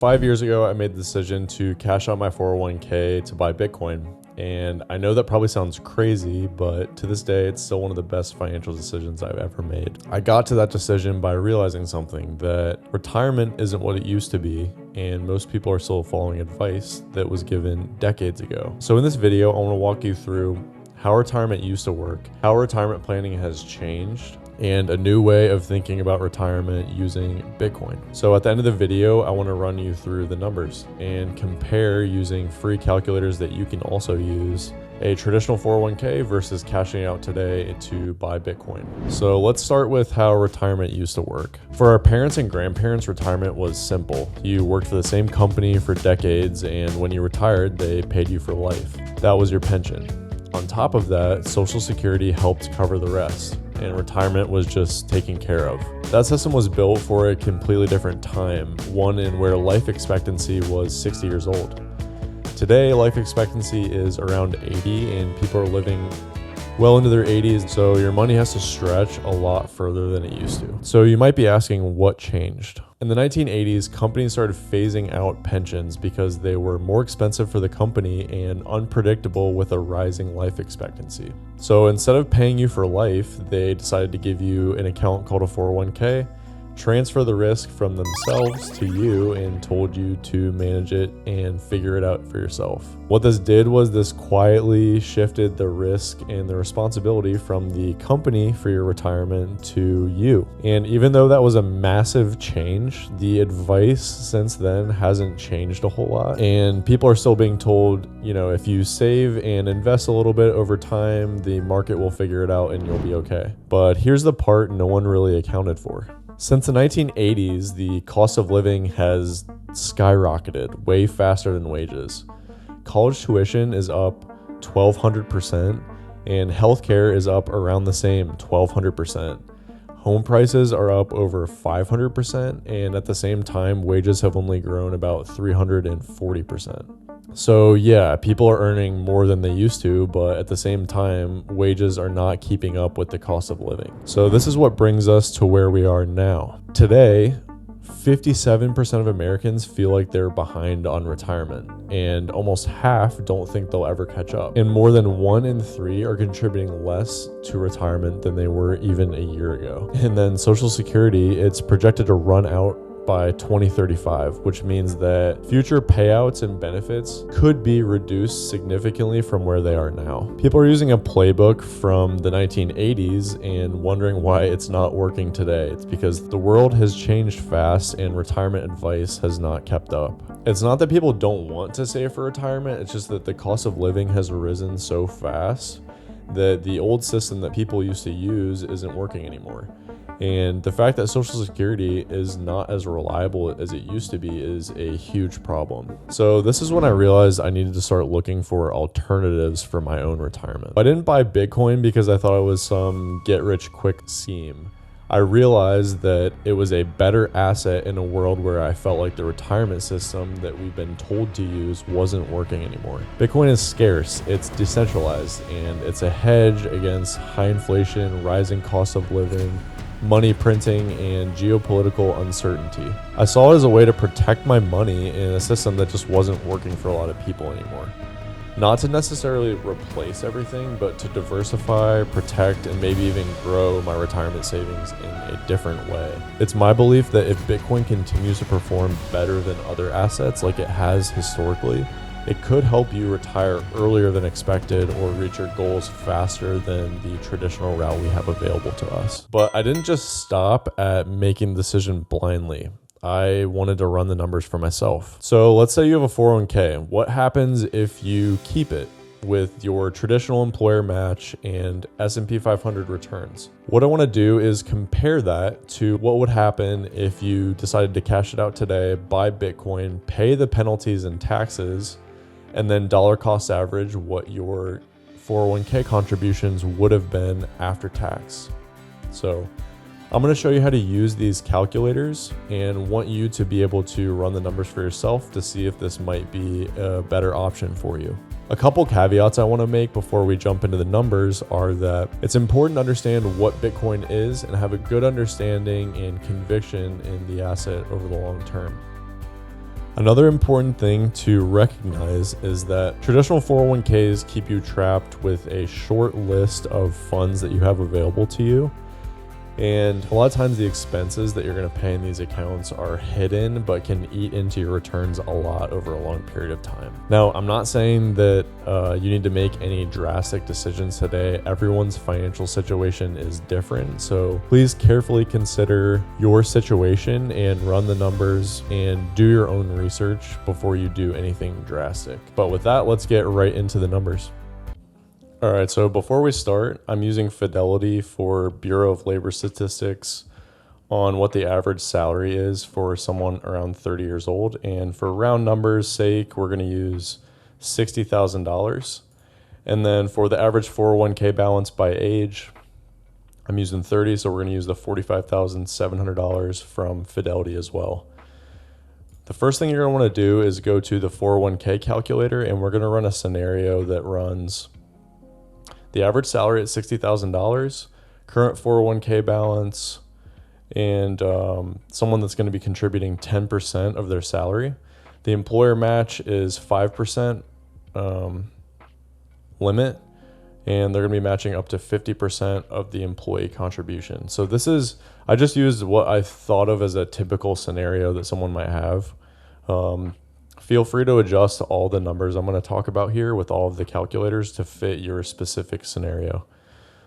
5 years ago, I made the decision to cash out my 401k to buy Bitcoin. And I know that probably sounds crazy, but to this day, it's still one of the best financial decisions I've ever made. I got to that decision by realizing something, that retirement isn't what it used to be, and most people are still following advice that was given decades ago. So in this video, I want to walk you through how retirement used to work, how retirement planning has changed, and a new way of thinking about retirement using Bitcoin. So at the end of the video, I want to run you through the numbers and compare using free calculators that you can also use a traditional 401k versus cashing out today to buy Bitcoin. So let's start with how retirement used to work. For our parents and grandparents, retirement was simple. You worked for the same company for decades, and when you retired, they paid you for life. That was your pension. On top of that, Social Security helped cover the rest, and retirement was just taken care of. That system was built for a completely different time, one in where life expectancy was 60 years old. Today, life expectancy is around 80, and people are living well into their 80s, so your money has to stretch a lot further than it used to. So you might be asking, what changed? In the 1980s, companies started phasing out pensions because they were more expensive for the company and unpredictable with a rising life expectancy. So instead of paying you for life, they decided to give you an account called a 401k, transfer the risk from themselves to you, and told you to manage it and figure it out for yourself. What this did was this quietly shifted the risk and the responsibility from the company for your retirement to you. And even though that was a massive change, the advice since then hasn't changed a whole lot. And people are still being told, if you save and invest a little bit over time, the market will figure it out and you'll be okay. But here's the part no one really accounted for. Since the 1980s, the cost of living has skyrocketed way faster than wages. College tuition is up 1,200%, and healthcare is up around the same 1,200%. Home prices are up over 500%, and at the same time, wages have only grown about 340%. So yeah, people are earning more than they used to, but at the same time, wages are not keeping up with the cost of living. So this is what brings us to where we are now. Today, 57% of Americans feel like they're behind on retirement, and almost half don't think they'll ever catch up. And more than 1 in 3 are contributing less to retirement than they were even a year ago. And then Social Security, it's projected to run out by 2035, which means that future payouts and benefits could be reduced significantly from where they are now. People are using a playbook from the 1980s and wondering why it's not working today. It's because the world has changed fast and retirement advice has not kept up. It's not that people don't want to save for retirement, it's just that the cost of living has risen so fast that the old system that people used to use isn't working anymore. And the fact that Social Security is not as reliable as it used to be is a huge problem. So this is when I realized I needed to start looking for alternatives for my own retirement. I didn't buy Bitcoin because I thought it was some get-rich-quick scheme. I realized that it was a better asset in a world where I felt like the retirement system that we've been told to use wasn't working anymore. Bitcoin is scarce, it's decentralized, and it's a hedge against high inflation, rising cost of living, money printing, and geopolitical uncertainty. I saw it as a way to protect my money in a system that just wasn't working for a lot of people anymore. Not to necessarily replace everything, but to diversify, protect, and maybe even grow my retirement savings in a different way. It's my belief that if Bitcoin continues to perform better than other assets like it has historically, it could help you retire earlier than expected or reach your goals faster than the traditional route we have available to us. But I didn't just stop at making the decision blindly. I wanted to run the numbers for myself. So let's say you have a 401k. What happens if you keep it with your traditional employer match and S&P 500 returns? What I want to do is compare that to what would happen if you decided to cash it out today, buy Bitcoin, pay the penalties and taxes, and then dollar cost average what your 401k contributions would have been after tax. So I'm going to show you how to use these calculators and want you to be able to run the numbers for yourself to see if this might be a better option for you. A couple caveats I want to make before we jump into the numbers are that it's important to understand what Bitcoin is and have a good understanding and conviction in the asset over the long term. Another important thing to recognize is that traditional 401ks keep you trapped with a short list of funds that you have available to you. And a lot of times the expenses that you're going to pay in these accounts are hidden, but can eat into your returns a lot over a long period of time. Now, I'm not saying that you need to make any drastic decisions today. Everyone's financial situation is different. So please carefully consider your situation and run the numbers and do your own research before you do anything drastic. But with that, let's get right into the numbers. All right, so before we start, I'm using Fidelity for Bureau of Labor Statistics on what the average salary is for someone around 30 years old. And for round numbers sake, we're going to use $60,000. And then for the average 401k balance by age, I'm using 30, so we're going to use the $45,700 from Fidelity as well. The first thing you're going to want to do is go to the 401k calculator, and we're going to run a scenario that runs the average salary at $60,000, current 401k balance, and someone that's going to be contributing 10% of their salary. The employer match is 5% limit, and they're going to be matching up to 50% of the employee contribution. So I just used what I thought of as a typical scenario that someone might have. Feel free to adjust all the numbers I'm going to talk about here with all of the calculators to fit your specific scenario.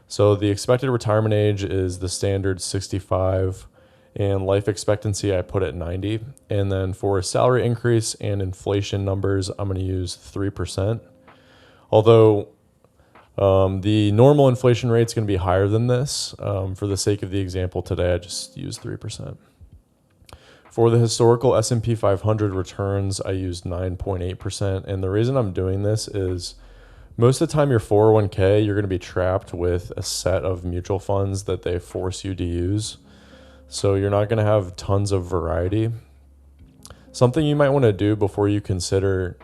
So the expected retirement age is the standard 65, and life expectancy I put at 90. And then for salary increase and inflation numbers, I'm going to use 3%. Although the normal inflation rate is going to be higher than this. For the sake of the example today, I just used 3%. For the historical S&P 500 returns, I used 9.8%. And the reason I'm doing this is most of the time your 401k, you're going to be trapped with a set of mutual funds that they force you to use. So you're not going to have tons of variety. Something you might want to do before you consider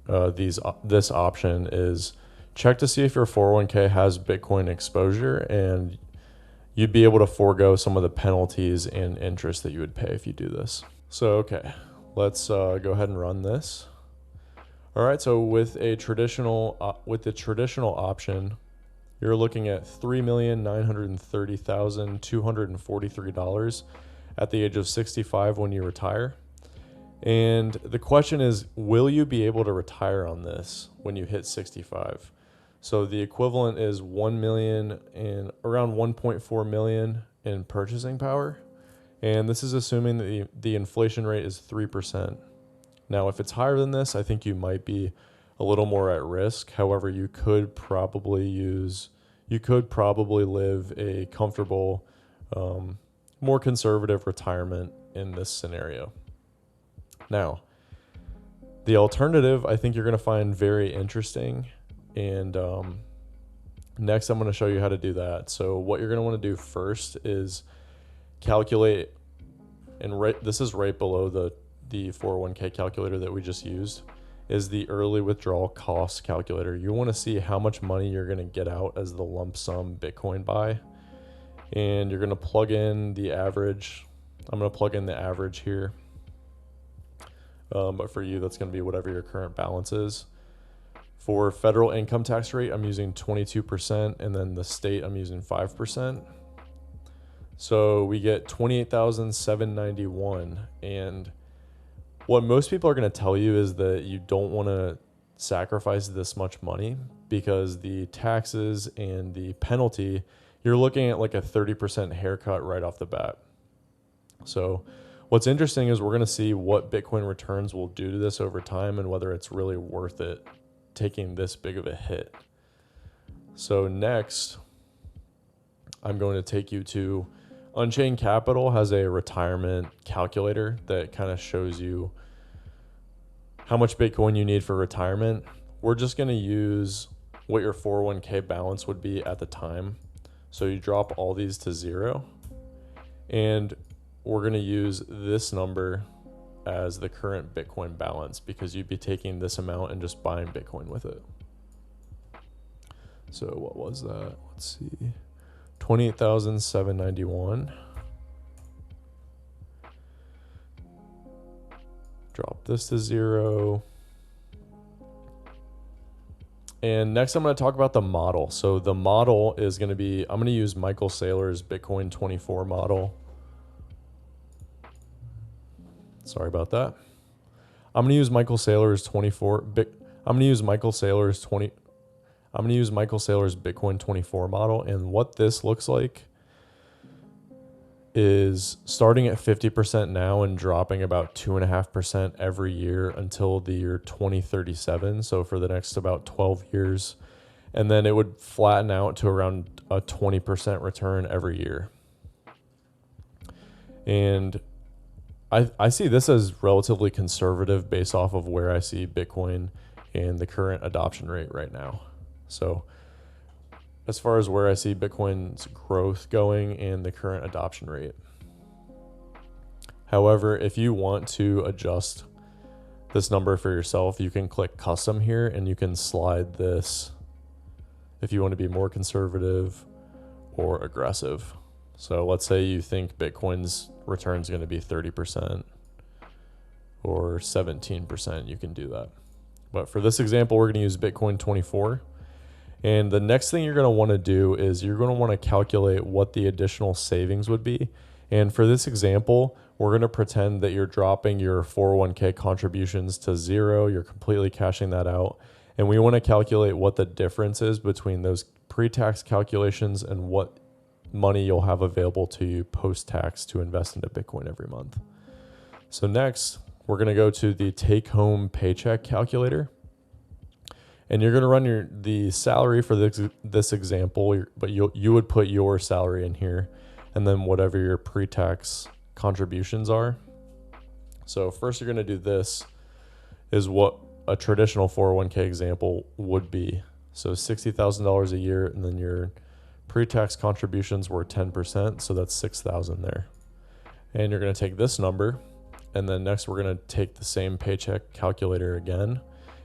this option is check to see if your 401k has Bitcoin exposure, and you'd be able to forego some of the penalties and interest that you would pay if you do this. So, okay, let's go ahead and run this. All right, so with the traditional option, you're looking at $3,930,243 at the age of 65 when you retire. And the question is, will you be able to retire on this when you hit 65? So the equivalent is 1 million and around 1.4 million in purchasing power. And this is assuming that the inflation rate is 3%. Now, if it's higher than this, I think you might be a little more at risk. However, you could probably live a comfortable, more conservative retirement in this scenario. Now, the alternative I think you're going to find very interesting. And next, I'm going to show you how to do that. So what you're going to want to do first is calculate, and this is right below the 401k calculator that we just used, is the early withdrawal cost calculator. You want to see how much money you're going to get out as the lump sum Bitcoin buy. And you're going to plug in the average. I'm going to plug in the average here. But for you, that's going to be whatever your current balance is. For federal income tax rate, I'm using 22%, and then the state, I'm using 5%. So we get $28,791. And what most people are going to tell you is that you don't want to sacrifice this much money because the taxes and the penalty, you're looking at like a 30% haircut right off the bat. So what's interesting is we're going to see what Bitcoin returns will do to this over time and whether it's really worth it taking this big of a hit. So next, I'm going to take you to Unchained Capital has a retirement calculator that kind of shows you how much Bitcoin you need for retirement. We're just going to use what your 401k balance would be at the time. So you drop all these to 0, and we're going to use this number as the current Bitcoin balance because you'd be taking this amount and just buying Bitcoin with it. So what was that? Let's see. 28,791. Drop this to 0. And next I'm going to talk about the model. So the model is going to be, I'm going to use Michael Saylor's Bitcoin 24 model. Sorry about that. I'm going to use Michael Saylor's Bitcoin 24 model, and what this looks like is starting at 50% now and dropping about 2.5% every year until the year 2037. So for the next about 12 years, and then it would flatten out to around a 20% return every year. And I see this as relatively conservative based off of where I see Bitcoin and the current adoption rate right now. So as far as where I see Bitcoin's growth going and the current adoption rate. However, if you want to adjust this number for yourself, you can click custom here and you can slide this if you want to be more conservative or aggressive. So let's say you think Bitcoin's return is going to be 30% or 17%, you can do that. But for this example, we're going to use Bitcoin 24. And the next thing you're going to want to do is you're going to want to calculate what the additional savings would be. And for this example, we're going to pretend that you're dropping your 401k contributions to 0. You're completely cashing that out. And we want to calculate what the difference is between those pre-tax calculations and what money you'll have available to you post-tax to invest into Bitcoin every month. So next, we're going to go to the take-home paycheck calculator. And you're going to run the salary for this example, but you would put your salary in here and then whatever your pre-tax contributions are. So first you're going to do this is what a traditional 401k example would be. So $60,000 a year, and then your pre-tax contributions were 10%, so that's $6,000 there. And you're going to take this number, and then next we're going to take the same paycheck calculator again,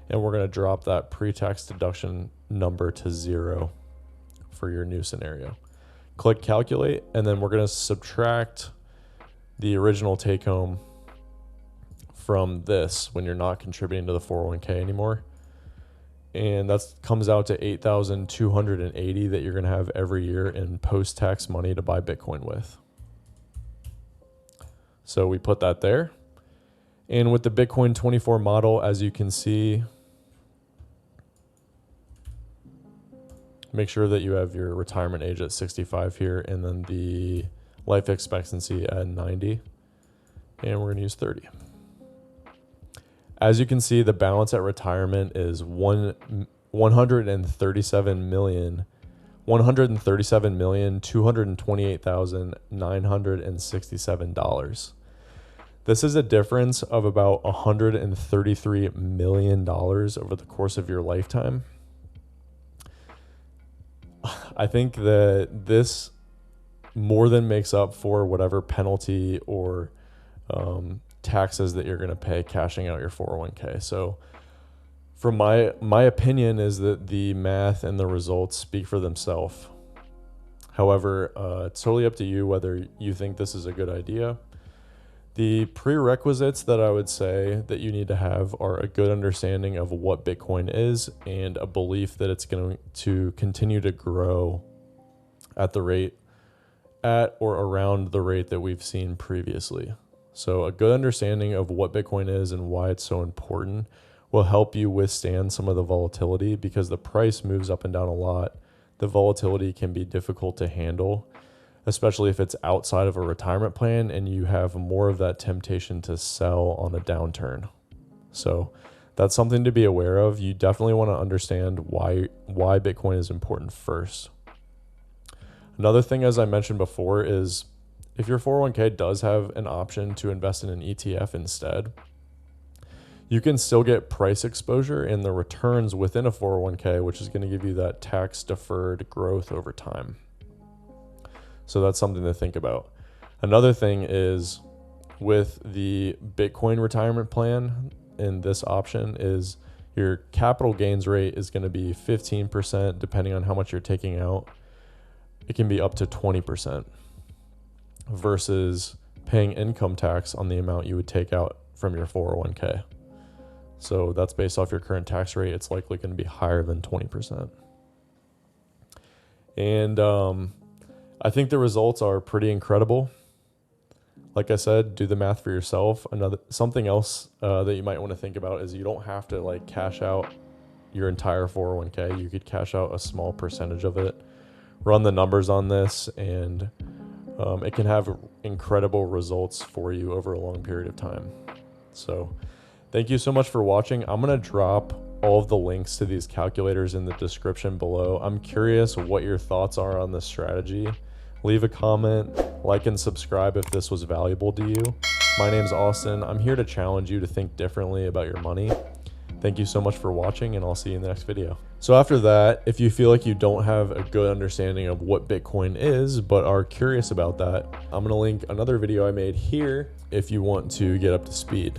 and we're going to drop that pre-tax deduction number to 0 for your new scenario. Click calculate, and then we're going to subtract the original take home from this when you're not contributing to the 401k anymore. And that comes out to $8,280 that you're going to have every year in post-tax money to buy Bitcoin with. So we put that there. And with the Bitcoin 24 model, as you can see, make sure that you have your retirement age at 65 here, and then the life expectancy at 90. And we're going to use 30. As you can see, the balance at retirement is $137,228,967. This is a difference of about $133 million over the course of your lifetime. I think that this more than makes up for whatever penalty or taxes that you're going to pay cashing out your 401k. So from my opinion is that the math and the results speak for themselves. However, it's totally up to you whether you think this is a good idea. The prerequisites that I would say that you need to have are a good understanding of what Bitcoin is and a belief that it's going to continue to grow at or around the rate that we've seen previously. So a good understanding of what Bitcoin is and why it's so important will help you withstand some of the volatility, because the price moves up and down a lot. The volatility can be difficult to handle, especially if it's outside of a retirement plan and you have more of that temptation to sell on a downturn. So that's something to be aware of. You definitely want to understand why Bitcoin is important first. Another thing, as I mentioned before, is if your 401k does have an option to invest in an ETF instead, you can still get price exposure in the returns within a 401k, which is going to give you that tax deferred growth over time. So that's something to think about. Another thing is with the Bitcoin retirement plan in this option is your capital gains rate is going to be 15% depending on how much you're taking out. It can be up to 20% versus paying income tax on the amount you would take out from your 401k. So that's based off your current tax rate. It's likely going to be higher than 20%. And I think the results are pretty incredible. Like I said, do the math for yourself. Something else that you might want to think about is you don't have to like cash out your entire 401k. You could cash out a small percentage of it. Run the numbers on this, and it can have incredible results for you over a long period of time. So thank you so much for watching. I'm going to drop all of the links to these calculators in the description below. I'm curious what your thoughts are on this strategy. Leave a comment, like and subscribe if this was valuable to you. My name's Austin. I'm here to challenge you to think differently about your money. Thank you so much for watching, and I'll see you in the next video. So after that, if you feel like you don't have a good understanding of what Bitcoin is, but are curious about that, I'm going to link another video I made here if you want to get up to speed.